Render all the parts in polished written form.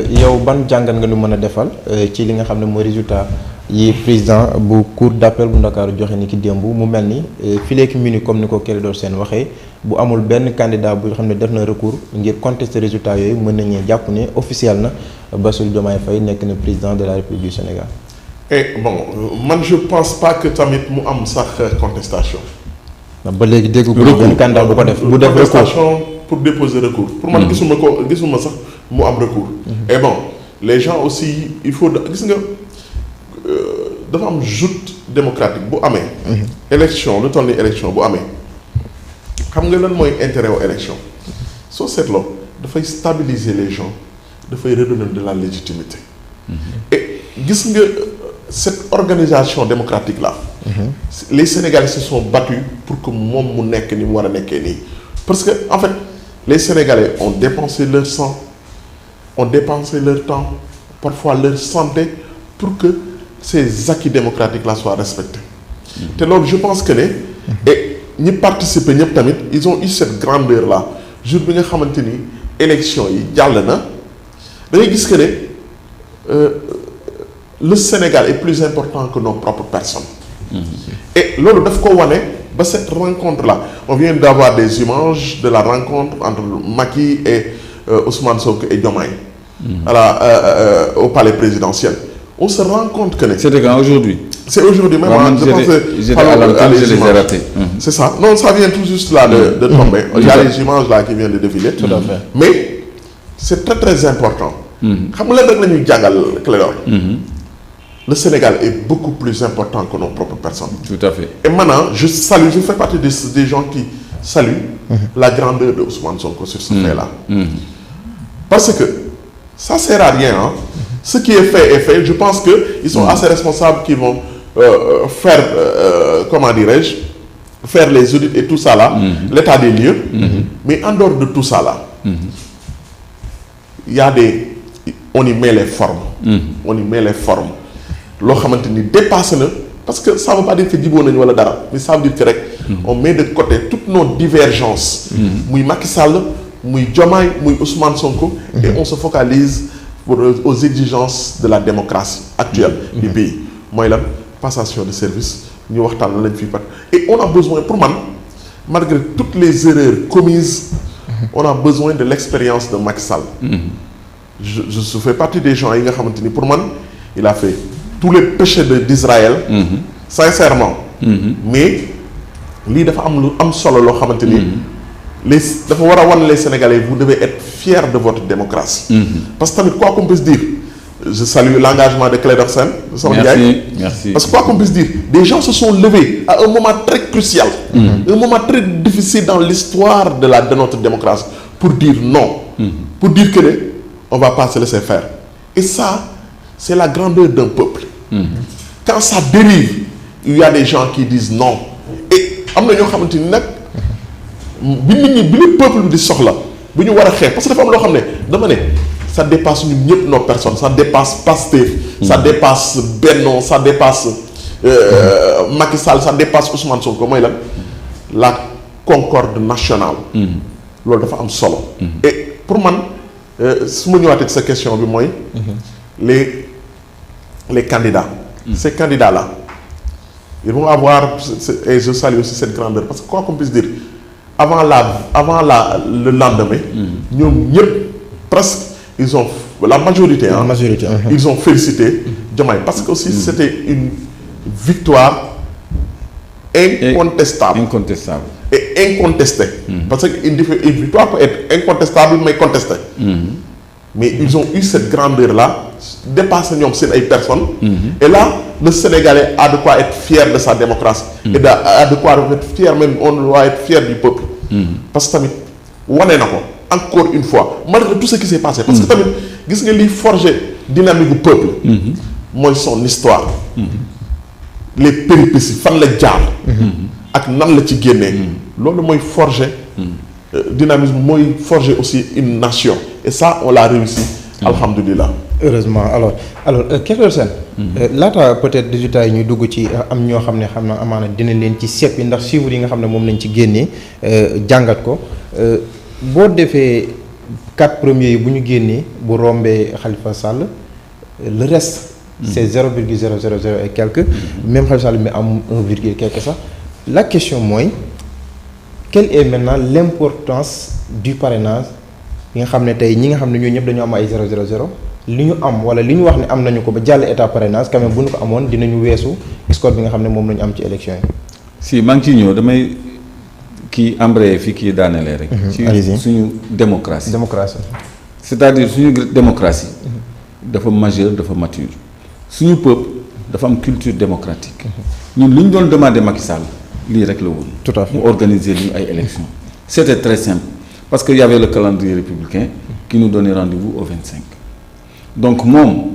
yow ban jàngat nga nu mën a defal ci li nga xam ne mooy résultat yi président bu cour d'appel bu Ndakaaru joxe ni ki démb mu mel ni fileeki minute comme ni ko Clédor Sène waxee bu amul benn candidat bu xam ne def na recours ngir contester résultat yooyu mën nañu jàpp ne officiel na Bassirou Diomaye Faye nekk na président de la République du Sénégal. Et bon man je pense pas que tamit mu am sax contestation. ba léegi dégg ko benn candidat bu ko def bu def contestation pour déposer recours. pour man gisuma sax mu am recours. Et bon les gens aussi il faut gis nga dafa am joute démocratique bu amee. élection lu toll ni élection bu amee xam nga lan mooy intérêt wu élection soo seetloo dafay stabiliser les gens dafay redonner de la légitimité. et gis nga cette organisation démocratique là. Les Sénégalais se sont battus pour que moom mu nekk ni mu war a nekkee nii parce que en fait les Sénégalais ont dépensé leur sang ont dépensé leur temps parfois leur santé pour que ces acquis démocratiques là soient respectés. te loolu je pense que ne. et ñi participer ñëpp tamit ils ont eu cette grandeur là jour bi nga xamante ni élection yi jàll na da ngay gis que ne le Sénégal est plus important que nos propres personnes. Et loolu daf ko wane ba cette rencontre là on vient d'avoir des images de la rencontre entre Macky et Ousmane Sonko et Diomaye. Au palais présidentiel. On se rend compte que ne. C'était quand aujourd'hui? C'est aujourd'hui même. Je pense que je les ai ratés. C'est ça. Non, ça vient tout juste là de tomber. Il y a les images là qui viennent de défiler. Tout à fait. Mais c'est très très important. xam nga lan rek la ñuy jàngal Clédor. Le Sénégal est beaucoup plus important que nos propres personnes. Tout à fait. Et maintenant, je fais partie des gens qui saluent la grandeur de Ousmane Sonko sur ce fait-là. Parce que ça sert à rien. Hein. Ce qui est fait est fait. Je pense qu'ils sont assez responsables qui vont faire, comment dirais-je, faire les audits et tout ça là, l'état des lieux. Mais en dehors de tout ça là, il y a on y met les formes. On y met les formes. loo xamante ni dépassé na parce que ça veut pas dire que jiboo nañu wala dara mais ça veut dire que rek on met de côté toutes nos divergences muy Macky Sall muy Diomaye muy Ousmane Sonko et on se focalise aux exigences de la démocratie actuelle du pays mooy lan passation de service ñu waxtaan la lañ fii pat et on a besoin pour man malgré toutes les erreurs commises on a besoin de l'expérience de Macky Sall je fais partie des gens yi nga xamante ni pour man il a fait tous les péchés d'Israël sincèrement mais lii dafa am lu am solo loo xamante ni dafa war a wan les Sénégalais vous devez être fiers de votre démocratie parce que tamit quoi qu'on puisse dire je salue l'engagement de Clédor Sène merci parce que quoi qu'on puisse dire des gens se sont levés à un moment très crucial un moment très difficile dans l'histoire de notre démocratie pour dire non pour dire que on va pas se laisser faire et ça c'est la grandeur d'un peuple. Quand ça dérive, il y a des gens qui disent non. Et am na ñoo xamante ni nag bi le peuple bi di soxla bu ñu war a xeex parce que dafa am loo xam ne dama ne ça dépasse ñun ñëpp nos personnes ça dépasse Pastef ça dépasse Benno ça dépasse Macky Sall ça dépasse Ousmane Sonko mooy lan la concorde nationale. loolu dafa am solo. Et pour man su ma ñëwaatee ci sa question bi mooy. Les candidats. Ces candidats-là, ils vont avoir, et je salue aussi cette grandeur, parce que quoi qu'on puisse dire, avant le lendemain, presque, ils ont, la majorité, ils ont félicité Diomaye, parce que aussi c'était une victoire incontestable. Et incontestée. Parce qu'une victoire peut être incontestable, mais contestée. Mais ils ont eu cette grandeur-là, dépassé ces personnes. Et là, le Sénégalais a de quoi être fier de sa démocratie. Et a de quoi être fier, même on doit être fier du peuple. Parce que encore une fois, malgré tout ce qui s'est passé, parce que tamit, gis nga li forger dynamique du peuple, moi son histoire, les péripéties, fan la jaar, ak nan la ci génné, lolu moy forger dynamisme, moy forger aussi une nation. Et ça, on l'a réussi. Alhamdulillah. Heureusement. Alors Clédor Sène. laata peut-être résultats yi ñu dugg ci am ñoo xam ne amaana dina leen ci seppi ndax chiffres yi nga xam ne moom lañ ci génnee jàngat ko boo defee 4 premiers yi bu ñu génnee bu rombee Khalifa Sall le reste. c'est 0,000 et quelques. même Khalifa Sall mi am 1 virgule quelque sax. la question mooy quelle est maintenant l'importance du parrainage yi nga xam ne tey ñi nga xam ne ñoo ñëpp dañu am ay 0,00 li ñu am wala li ñu wax ne am nañu ko ba jàll état parrainage quand même bu ñu ko amoon dinañu weesu score bi nga xam ne moom la ñu am ci élection yi. si maa ngi ciy ñëw damay kii embrayé fii kii daanelee rek. ci suñu démocratie. c'est-à-dire suñu démocratie. dafa majeure dafa mature. suñu peuple dafa am culture démocratique. ñun li ñu doon demander Macky Sall lii rek la woon. tout à fait mu organiser ñu ay élections. c'était très simple parce que y avait le calendrier républicain qui nous donnait rendez-vous au 25. donc moom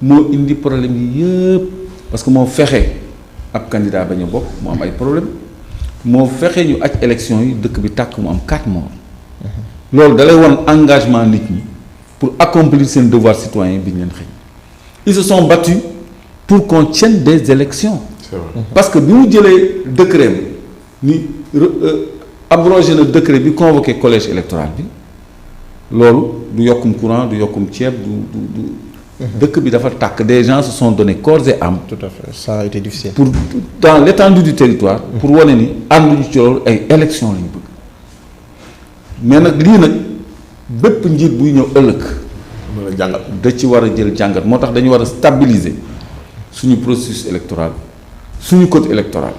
moo indi problème yi yëpp parce que moo fexe ab candidat bañ a bokk mu am ay problème moo fexe ñu aj élection yi dëkk bi tàkk mu am 4 morts. loolu dalay won engagement nit ñi pour accomplir seen devoir citoyen bi ñu leen xëy. ils se sont battus pour qu'on tienne des élections. c'est vrai. parce que bi mu jëlee décret ni abrogé na décret bi convoqué collège électoral bi loolu du yokkum courant du yokkum ceeb du dëkk bi dafa tàkk des gens se sont donné corps et âme. tout à fait ça a été difficile. pour dans l'étendue du territoire. pour wane ni ànduñu ci loolu ay élections lañu bëgg. mais nag lii nag bépp njiit buy ñëw ëllëg. mën a jàngat. da ci war a jël jàngat moo tax dañu war a stabiliser suñu processus électoral suñu code électoral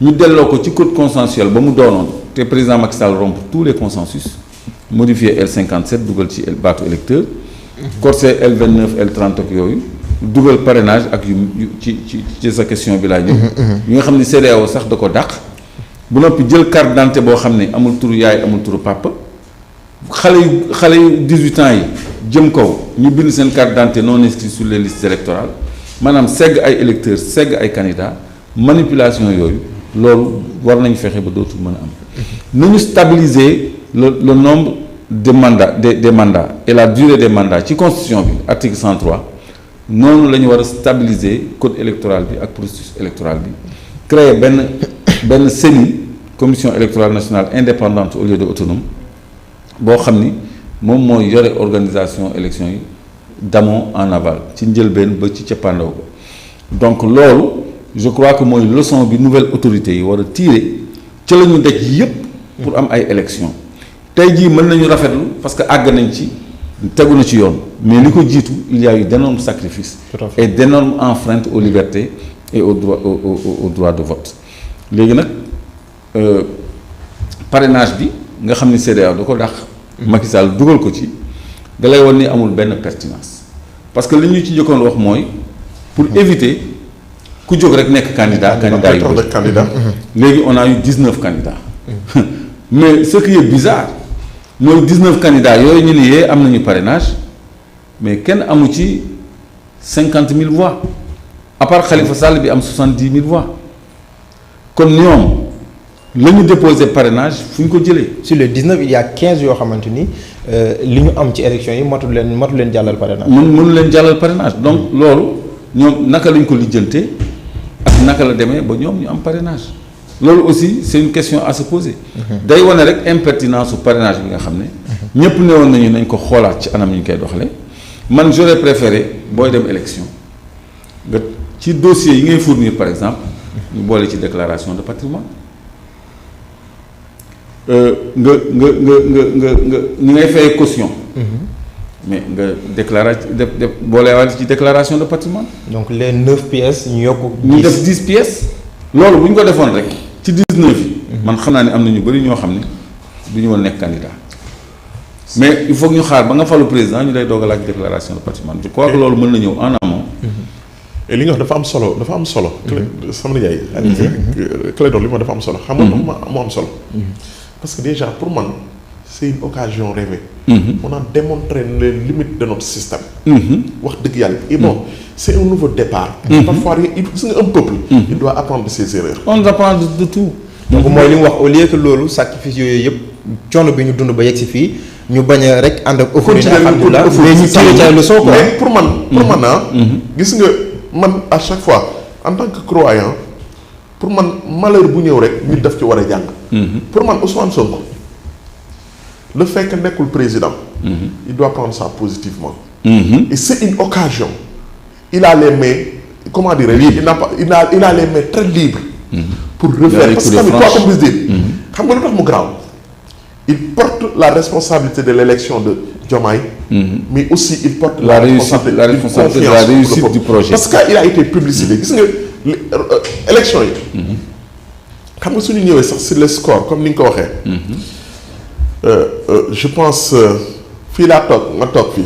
ñu delloo ko ci code consensuel ba mu doonoon te président Macky Sall rompre tous les consensus modifier L57 dugal ci baatu électeur corser L29 L30 ak yooyu dugal parrainage ak yu ci sa question bi laa ñëw yi nga xam ne CEDEAO sax da ko dàq bu noppi jël carte d'identité boo xam ne amul turu yaay amul turu papa xale yu 18 ans yi jëm kaw ñu bind seen carte d'identité non inscrit sur les listes électorales maanaam segg ay électeurs segg ay candidats manipulation yooyu loolu war nañ fexe ba dootul mën a am nañu stabiliser le nombre de mandats des mandats et la durée des mandats ci constitution bi article 103 noonu la ñu war a stabiliser code électoral bi ak processus électoral bi créer benn CENI commission électorale nationale indépendante au lieu de autonome boo xam ni moom mooy yore organisation élection yi d'amont en aval ci njëlbeen ba ci cappaandaw ko donc loolu je crois que mooy leçon bi nouvelle autorité yi war a tirer ca la ñu daj yépp pour am ay élection tey jii mën nañu rafetlu parce que àgg nañ ci tegu na ci yoon mais li ko jiitu il y a eu d'énormes sacrifices et d'énormes enfreintes aux libertés et au droit de vote léegi nag parrainage bi nga xam ni CEDEAO da ko dàq Macky Sall dugal ko ci da lay won ni amul benn pertinence parce que li ñu ci njëkkoon wax mooy pour éviter ku jóg rek nekk candidat léegi on a eu 19 candidats mais ce qui est bizarre mooy 19 candidats yooyu ñu ni yee am nañu parrainage mais kenn amu ci 50 000 voix à part Khalifa Sall bi am 70 000 voix kon ñoom la ñu déposé parrainage fu ñu ko jëlee. sur les 19 il y a 15 yoo xamante ni li ñu am ci élection yi matul leen jàllal parrainage. mënu leen jàllal parrainage donc loolu ñoom naka lañ ko lijjantee ak naka la demee ba ñoom ñu am parrainage loolu aussi c'est une question à se poser. day wane rek impertinence su parrainage bi nga xam ne. ñëpp newoon nañu nañ ko xoolaat ci anam ñu koy doxalee man j'aurais préféré booy dem élection nga ci dossier yi ngay fournir par exemple ñu boole ci déclaration de patrimoine. nga ñi ngay fayee caution. mais nga déclarer def boolewaale ci déclaration de patrimoine. donc les 9 pièces ñu yokk. ñu def 10 pièces. loolu bu ñu ko defoon rek ci 19 yi. man xam naa ne am na ñu bëri ñoo xam ne du ñu woon nekk candidat mais il faut que ñu xaar ba nga falu président ñu lay doog a laaj déclaration de patrimoine je crois que loolu mën na ñëw en amont. et li nga wax dafa am solo dafa am solo. sama nijaay. Clédor li ma dafa am solo. xam nga moo am solo. parce que déjà pour moi c'est une occasion rêvée. On a démontré les limites de notre système. wax dëgg yàlla et bon c'est un nouveau départ. Parfois gis nga un peuple. il doit apprendre de ses erreurs. on apprend de tout. donc mooy li mu wax au lieu que loolu sacrifice yooyu yëpp coono bi ñu dund ba yegg si fii ñu bañ a rek ànd ak. alhamdulilah mais ñu tiré ca leçon quoi. mais pour man gis nga man à chaque fois en tant que croyant pour man malheur bu ñëw rek ñu def ci war a jàng. pour man Ousmane Sonko le fait que nekkul président. il doit prendre ça positivement. et c'est une occasion. il a les mains comment dirais-je. il a les mains très libres. pour refaire parce que tamit quoi comme dire. xam nga lu tax mu garaaw. il porte la responsabilité de l'élection de Diomaye. mais aussi il porte la responsabilité de la réussite du projet. parce que il a été publicité gis nga élection yi. xam nga suñu ñëwee sax sur les scores comme ni nga ko waxee. je pense fii laa toog nga toog fii.